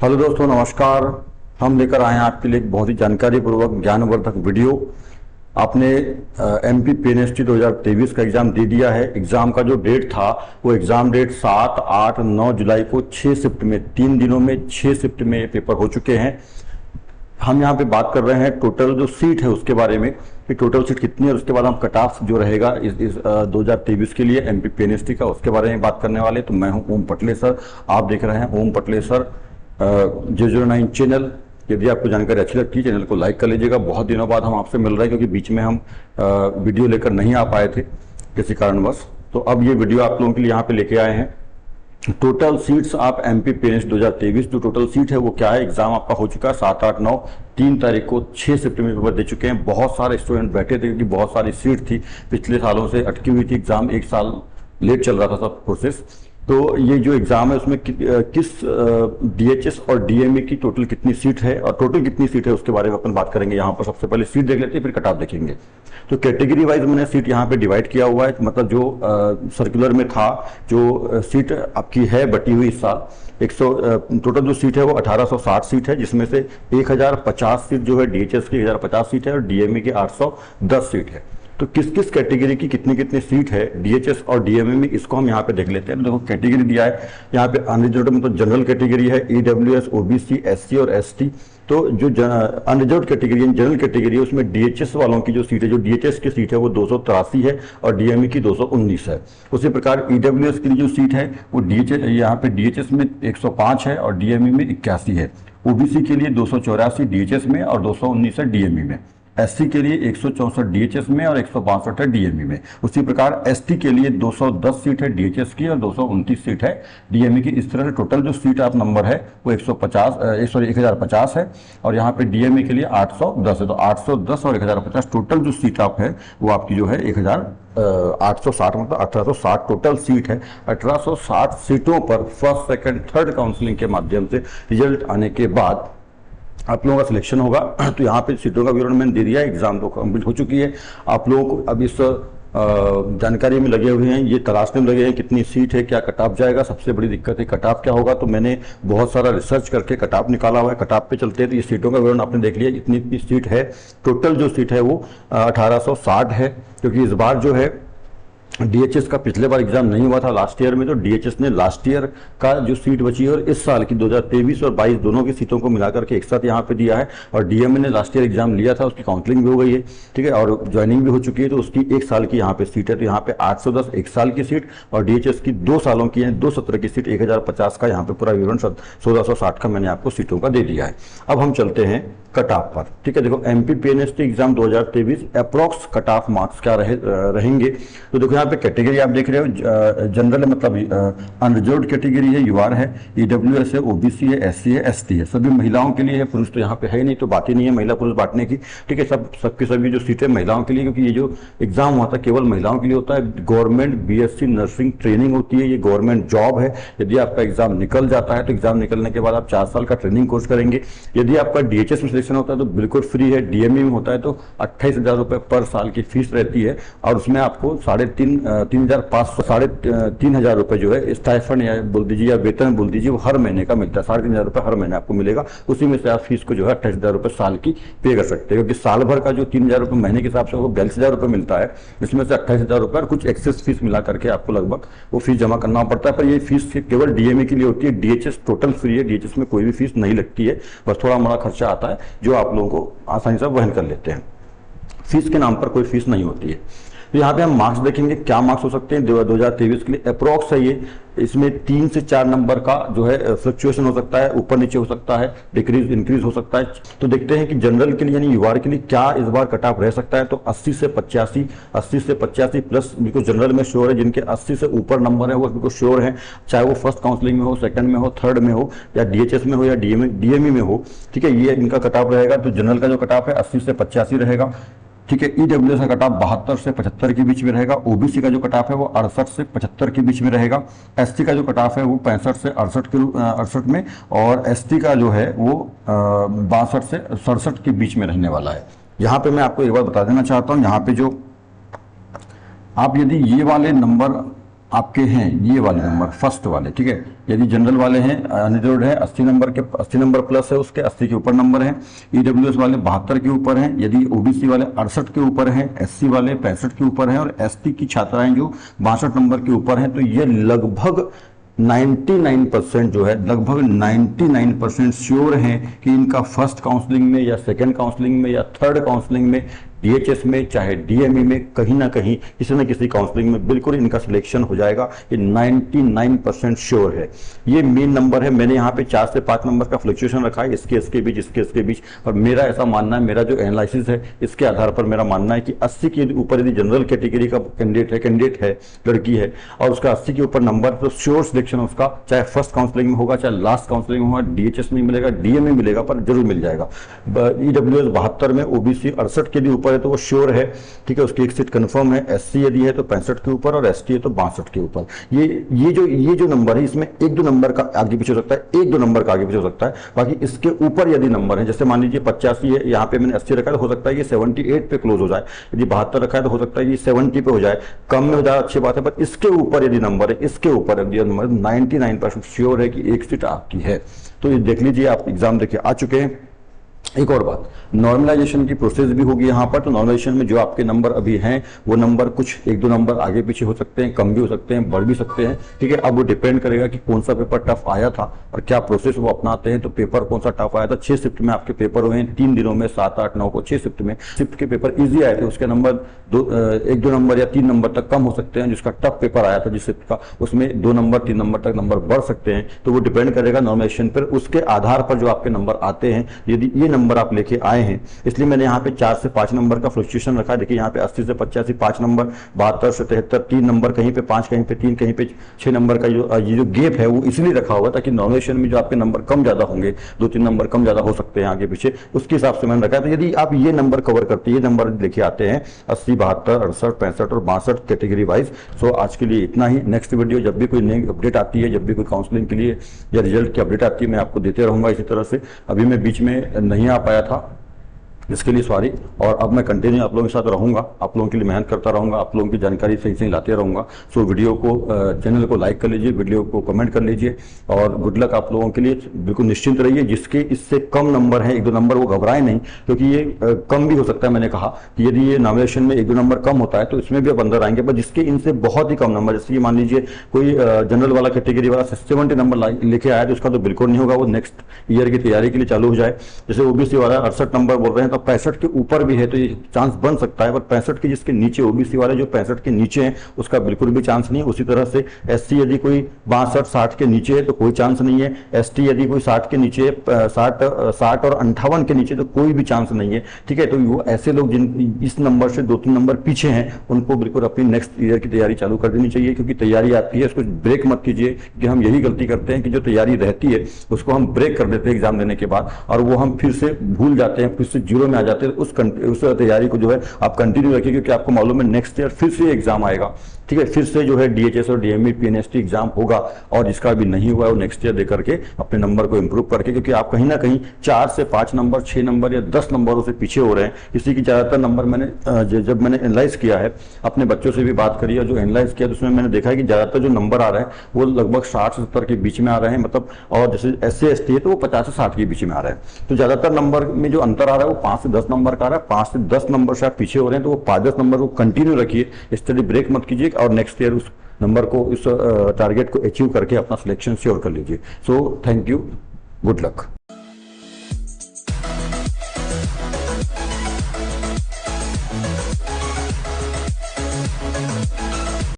Hello दोस्तों, नमस्कार। हम लेकर आए हैं आपके लिए एक बहुत ही जानकारी पूर्वक ज्ञानवर्धक वीडियो। आपने एमपी पीएनएसटी 2023 का एग्जाम दे दिया है। एग्जाम का जो डेट था वो एग्जाम डेट 7, 8, 9 जुलाई को 6 शिफ्ट में 3 दिनों में 6 शिफ्ट में ये पेपर हो चुके हैं। हम यहाँ पे बात कर रहे हैं टोटल जो सीट है उसके बारे में कि टोटल सीट कितनी है, और उसके बाद हम कट ऑफ जो रहेगा इस 2023 के लिए एमपी पीएनएसटी का, उसके बारे में बात करने वाले। तो मैं हूँ ओम पटले सर, आप देख रहे हैं ओम पटले सर J09 चैनल। यदि आपको जानकारी अच्छी लगती है चैनल को लाइक कर लीजिएगा। बहुत दिनों बाद हम आपसे मिल रहे हैं क्योंकि बीच में हम वीडियो लेकर नहीं आ पाए थे किसी कारणवश, तो अब ये वीडियो आप लोगों के लिए यहाँ पे लेके आए हैं। टोटल सीट्स आप एमपी पीएनएसटी 2023 जो टोटल सीट है वो क्या है। एग्जाम आपका हो चुका है 7, 8, 9 3 तारीख को 6 शिफ्ट में पेपर दे चुके हैं। बहुत सारे स्टूडेंट बैठे थे क्योंकि बहुत सारी सीट थी, पिछले सालों से अटकी हुई थी। एग्जाम एक साल लेट चल रहा था सब प्रोसेस। तो ये जो एग्जाम है उसमें किस डीएचएस और डीएमए की टोटल कितनी सीट है और टोटल कितनी सीट है उसके बारे में अपन बात करेंगे। यहाँ पर सबसे पहले सीट देख लेते हैं, फिर कट ऑफ देखेंगे। तो कैटेगरी वाइज मैंने सीट यहाँ पे डिवाइड किया हुआ है। मतलब जो सर्कुलर में था, जो सीट आपकी है बटी हुई इस साल टोटल जो सीट है वो 1860 सीट है, जिसमें से 1050 सीट जो है डीएचएस की 1050 सीट है और डीएमए की 810 सीट है। तो किस किस कैटेगरी की कितनी कितनी सीट है डीएचएस और डीएमए में, इसको हम यहाँ पे देख लेते हैं। तो देखो कैटेगरी दिया है यहाँ पे अनरिजर्व्ड में, तो जनरल कैटेगरी है ईडब्ल्यूएस, ओबीसी, एससी और एसटी। तो जो अनरिजर्व्ड कैटेगरी जनरल कैटेगरी है उसमें डीएचएस वालों की जो सीट है, जो डीएचएस की सीट है वो 283 है और डीएमए की 219 है। उसी प्रकार ईडब्ल्यूएस की जो सीट है वो डीएचएस यहाँ पे डीएचएस में 105 है और डीएमए में 81 है। ओबीसी के लिए 284 डीएचएस में और 219 है डीएमए में। एससी के लिए 164 डीएचएस में और 162 है डीएमई में। उसी प्रकार एसटी के लिए 210 सीट है डीएचएस की और 229 सीट है डीएमई की। इस तरह से टोटल जो सीट आप नंबर है वो 1050 है और यहाँ पे डीएमई के लिए 810 है। तो 810 और 1050 टोटल जो सीट आप है वो आपकी जो है 1860 मतलब 1860 टोटल सीट है। 1860 सीटों पर फर्स्ट, सेकंड, थर्ड काउंसलिंग के माध्यम से रिजल्ट आने के बाद आप लोगों का सिलेक्शन होगा। तो यहाँ पे सीटों का विवरण मैंने दे दिया है। एग्जाम तो कंप्लीट हो चुकी है। आप लोगों को अब इस जानकारी में लगे हुए हैं, ये तलाशने में लगे हैं कितनी सीट है, क्या कट ऑफ जाएगा। सबसे बड़ी दिक्कत है कट ऑफ क्या होगा। तो मैंने बहुत सारा रिसर्च करके कट ऑफ निकाला हुआ है। कट ऑफ पे चलते हैं। तो ये सीटों का विवरण आपने देख लिया, इतनी इतनी सीट है। टोटल जो सीट है वो 1860 है, क्योंकि इस बार जो है डीएचएस का पिछले बार एग्जाम नहीं हुआ था लास्ट ईयर में, तो डीएचएस ने लास्ट ईयर का जो सीट बची है और इस साल की 2023 और 22 दोनों की सीटों को मिलाकर के एक साथ यहाँ पे दिया है। और डीएमए ने लास्ट ईयर एग्जाम लिया था, उसकी काउंसलिंग भी हो गई है, ठीक है, और ज्वाइनिंग भी हो चुकी है। तो उसकी एक साल की यहाँ पे सीट है। तो यहाँ पे 810 एक साल की सीट और डीएचएस की 2 सालों की है, 2 सत्र की सीट 1050 का यहाँ पे पूरा विवरण 1660 का मैंने आपको सीटों का दे दिया है। अब हम चलते हैं कट ऑफ पर, ठीक है। देखो MP PNST exam 2023 approx cut off marks क्या रहेंगे। तो देखो यहाँ पे कैटेगरी आप देख रहे हो, जनरल मतलब अनरिजर्व्ड कैटेगरी है, यूआर है, ईडब्ल्यूएस है, ओबीसी है, एससी है, एसटी है। सभी महिलाओं के लिए है, पुरुष तो यहाँ पे है ही नहीं, तो बात ही नहीं है महिला पुरुष बांटने की, ठीक है। सबकी सभी जो सीटें महिलाओं के लिए, क्योंकि ये जो एग्जाम हुआ था केवल महिलाओं के लिए होता है। गवर्नमेंट बीएससी नर्सिंग ट्रेनिंग होती है, ये गवर्नमेंट जॉब है। यदि आपका एग्जाम निकल जाता है तो एग्जाम निकलने के बाद आप 4 साल का ट्रेनिंग कोर्स करेंगे। यदि आपका डीएचएस में सिलेक्शन होता है तो बिल्कुल फ्री है। डीएमई में होता है तो 28,000 रुपए पर साल की फीस रहती है और उसमें आपको 3,500 रुपए जो है स्टाइफंड या बोल दीजिए या वेतन बोल दीजिए वो हर महीने का मिलता है। 3,500 रुपए हर महीने आपको मिलेगा। उसी में से आप फीस को जो है 28,000 रुपए साल की पे कर सकते हैं, क्योंकि साल भर का जो 3,000 रुपए महीने के हिसाब से वो 42,000 रुपए मिलता है। इसमें से 28,000 रुपए और कुछ एक्सेस फीस मिला करके आपको लगभग वो फीस जमा करना पड़ता है। पर ये फीस केवल डीएमए के लिए होती है। डीएचएस टोटल फ्री है, डीएचएस में कोई भी फीस नहीं लगती है, बस थोड़ा मोड़ा खर्चा आता है जो आप लोगों को आसानी से वहन कर लेते हैं। फीस के नाम पर कोई फीस नहीं होती है। तो यहाँ पे हम मार्क्स देखेंगे, क्या मार्क्स हो सकते हैं 2023 के लिए। अप्रोक्स है ये, इसमें 3 से 4 नंबर का जो है फ्लक्चुएशन हो सकता है, ऊपर नीचे हो सकता है, डिक्रीज इंक्रीज हो सकता है। तो देखते हैं कि जनरल के लिए यानी यूआर के लिए क्या इस बार कट ऑफ रह सकता है। तो 80 से 85 प्लस बिल्कुल जनरल में श्योर है। जिनके 80 से ऊपर नंबर है वो बिल्कुल श्योर है, चाहे वो फर्स्ट काउंसलिंग में हो, सेकंड में हो, थर्ड में हो, या डीएचएस में हो या डीएमई में हो, ठीक है। ये इनका कट ऑफ रहेगा। तो जनरल का जो कट ऑफ है 80 से 85 रहेगा, ठीक है। ईडब्ल्यूएस का कट ऑफ 72 से 75 के बीच में रहेगा। ओबीसी का जो कट ऑफ है वो 68 से 75 के बीच में रहेगा। एसटी का जो कट ऑफ है वो 65 से 68 में, और एसटी का जो है वो 62 से 67 के बीच में रहने वाला है। यहाँ पे मैं आपको एक बार बता देना चाहता हूँ, यहाँ पे जो आप यदि ये वाले नंबर आपके हैं ये वाले नंबर फर्स्ट वाले, ठीक है। यदि जनरल वाले हैं अनरिजर्व्ड है 80 नंबर के, 80 नंबर प्लस है उसके, 80 के ऊपर नंबर है। ईडब्ल्यूएस वाले 72 के ऊपर हैं। यदि ओबीसी वाले 68 के ऊपर हैं, एससी वाले 65 के ऊपर हैं और एसटी की छात्राएं जो 62 नंबर के ऊपर हैं, तो ये लगभग 99% जो है, लगभग 99% श्योर हैं कि इनका फर्स्ट काउंसलिंग में या सेकेंड काउंसलिंग में या थर्ड काउंसलिंग में, डीएचएस में चाहे डीएमई में, कहीं ना कहीं किसी न किसी काउंसलिंग में बिल्कुल इनका सिलेक्शन हो जाएगा। ये 99% श्योर है। ये मेन नंबर है। मैंने यहाँ पे 4 से 5 नंबर का फ्लक्चुएशन रखा है, इसके बीच, इसके बीच। और मेरा ऐसा मानना है, मेरा जो एनालिसिस है इसके आधार पर मेरा मानना है कि 80 के ऊपर यदि जनरल कैटेगरी का कैंडिडेट है, लड़की है, और उसका 80 के ऊपर नंबर, तो श्योर सिलेक्शन उसका चाहे फर्स्ट काउंसलिंग में होगा, चाहे लास्ट काउंसलिंग में होगा, डीएचएस में मिलेगा, डीएमई मिलेगा, पर जरूर मिल जाएगा। ईडब्ल्यूएस 72 में, ओबीसी 68 के भी ऊपर है तो वो श्योर है, ठीक है, उसकी एक सीट कंफर्म है। एससी यदि है तो 65 के ऊपर और एसटी है तो 62 के ऊपर। ये जो नंबर है इसमें 1-2 नंबर का आगे पीछे हो सकता है, 1-2 नंबर का आगे पीछे हो सकता है। बाकी इसके ऊपर यदि नंबर है, जैसे मान लीजिए 85 है, यहाँ पे मैंने 80 रखा है, तो हो सकता है ये 78 पे क्लोज हो जाए। यदि 72 रखा है तो हो सकता है ये 70 पे हो जाए। कम में हो जाए अच्छी बात है, पर इसके ऊपर यदि नंबर है, इसके ऊपर यदि नंबर 99% श्योर है कि एक सीट आपकी है। तो ये देख लीजिए, आप एग्जाम देखे आ चुके हैं। एक और बात, नॉर्मलाइजेशन की प्रोसेस भी होगी यहाँ पर। तो नॉर्मलाइजेशन में जो आपके नंबर अभी हैं वो नंबर कुछ 1-2 नंबर आगे पीछे हो सकते हैं, कम भी हो सकते हैं, बढ़ भी सकते हैं, ठीक है। अब वो डिपेंड करेगा कि कौन सा पेपर टफ आया था और क्या प्रोसेस वो अपनाते हैं। तो पेपर कौन सा टफ आया था, 6 शिफ्ट में आपके पेपर हुए हैं, 3 दिनों में, 7, 8, 9 को 6 शिफ्ट में। शिफ्ट के पेपर ईजी आए थे, उसके नंबर 1-2 नंबर या 3 नंबर तक कम हो सकते हैं। जिसका टफ पेपर आया था जिस शिफ्ट का, उसमें 2 नंबर 3 नंबर तक नंबर बढ़ सकते हैं। तो वो डिपेंड करेगा नॉर्मलाइजेशन पर। उसके आधार पर जो आपके नंबर आते हैं, यदि ये नंबर आप लेके आए हैं, इसलिए मैंने यहाँ पे 4 से 5 नंबर का फ्लक्चुएशन रखा है। देखिए यहाँ पे 80 से 85 5 नंबर, 72 से 73 3 नंबर, कहीं पे 5, कहीं पे 3, कहीं पे 6 नंबर का ये जो गैप है वो इसलिए रखा हुआ ताकि नॉर्मलाइजेशन में जो आपके नंबर कम ज्यादा होंगे, 2-3 नंबर कम ज्यादा हो सकते हैं आगे पीछे, उसके हिसाब से मैंने रखा है। तो यदि आप ये नंबर कवर करते हैं, ये नंबर लेके आते हैं 80, 72, 68, 65 और 62 कैटेगरी वाइज। सो आज के लिए इतना ही। नेक्स्ट वीडियो जब भी कोई नई अपडेट आती है, जब भी कोई काउंसलिंग के लिए या रिजल्ट की अपडेट आती है, मैं आपको देते रहूंगा इसी तरह से। अभी मैं बीच में नहीं आ पाया था, इसके लिए सॉरी। और अब मैं कंटिन्यू आप लोगों के साथ रहूंगा, आप लोगों के लिए मेहनत करता रहूंगा, आप लोगों की जानकारी सही सही लाते रहूंगा। सो वीडियो को, चैनल को लाइक कर लीजिए, वीडियो को कमेंट कर लीजिए और गुड लक आप लोगों के लिए। बिल्कुल निश्चिंत रहिए, जिसके इससे कम नंबर है, 1-2 नंबर, वो घबराए नहीं, क्योंकि ये कम भी हो सकता है। मैंने कहा कि यदि ये नॉमिनेशन में 1-2 नंबर कम होता है तो इसमें भी अब अंदर आएंगे। पर जिसके इनसे बहुत ही कम नंबर, जैसे मान लीजिए कोई जनरल वाला कैटेगरी वाला 70 नंबर लेके आया तो उसका तो बिल्कुल नहीं होगा, वो नेक्स्ट ईयर की तैयारी के लिए चालू हो जाए। जैसे ओबीसी वाला 68 नंबर बोल रहे हैं, तो 65 के ऊपर भी है तो ये चांस बन सकता है। पर 65 के जिसके नीचे, ओबीसी वाले जो 65 के नीचे हैं, उसका बिल्कुल भी चांस नहीं है। उसी तरह से एससी यदि कोई 62-60 के नीचे है तो कोई चांस नहीं है। एसटी यदि कोई 60 के नीचे, 60 और 58 के नीचे, तो कोई भी चांस नहीं है, ठीक है। तो वो ऐसे लोग जिन इस नंबर से 2-3 नंबर पीछे हैं, उनको बिल्कुल अपनी नेक्स्ट ईयर की तैयारी चालू कर देनी चाहिए, क्योंकि तैयारी आती है, उसको ब्रेक मत कीजिए। कि हम यही गलती करते हैं कि जो तैयारी रहती है उसको हम ब्रेक कर देते हैं एग्जाम देने के बाद, और वो हम फिर से भूल जाते हैं, फिर से जीरो में आ जाते हैं। उस तैयारी को जो है आप कंटिन्यू रखिए, क्योंकि आपको मालूम है नेक्स्ट ईयर फिर से एग्जाम आएगा, ठीक है। फिर से जो है डीएचएस और डीएमई पीएनएसटी एग्जाम होगा, और जिसका अभी नहीं हुआ है वो नेक्स्ट ईयर दे करके अपने नंबर को इंप्रूव करके, क्योंकि आप कहीं ना कहीं 4 से 5 नंबर, 6 नंबर या 10 नंबरों से पीछे हो रहे हैं। इसी की ज्यादातर नंबर मैंने जब मैंने एनालाइज किया है, अपने बच्चों से भी बात करी है जो एनालाइज किया, तो उसमें मैंने देखा है कि ज्यादातर जो नंबर आ रहे हैं वो लगभग 60 से 70 के बीच में आ रहे हैं, मतलब। और जैसे एससी एसटी है तो वो 50 से 60 के बीच में आ रहे हैं। तो ज्यादातर नंबर में जो अंतर आ रहा है वो 5 से 10 नंबर का आ रहा है। 5 से 10 नंबर से आप पीछे हो रहे हैं तो वो 5-10 नंबर को कंटिन्यू रखिए, स्टडी ब्रेक मत कीजिए, और नेक्स्ट ईयर उस नंबर को, इस टारगेट को अचीव करके अपना सिलेक्शन श्योर कर लीजिए। So thank you, good luck.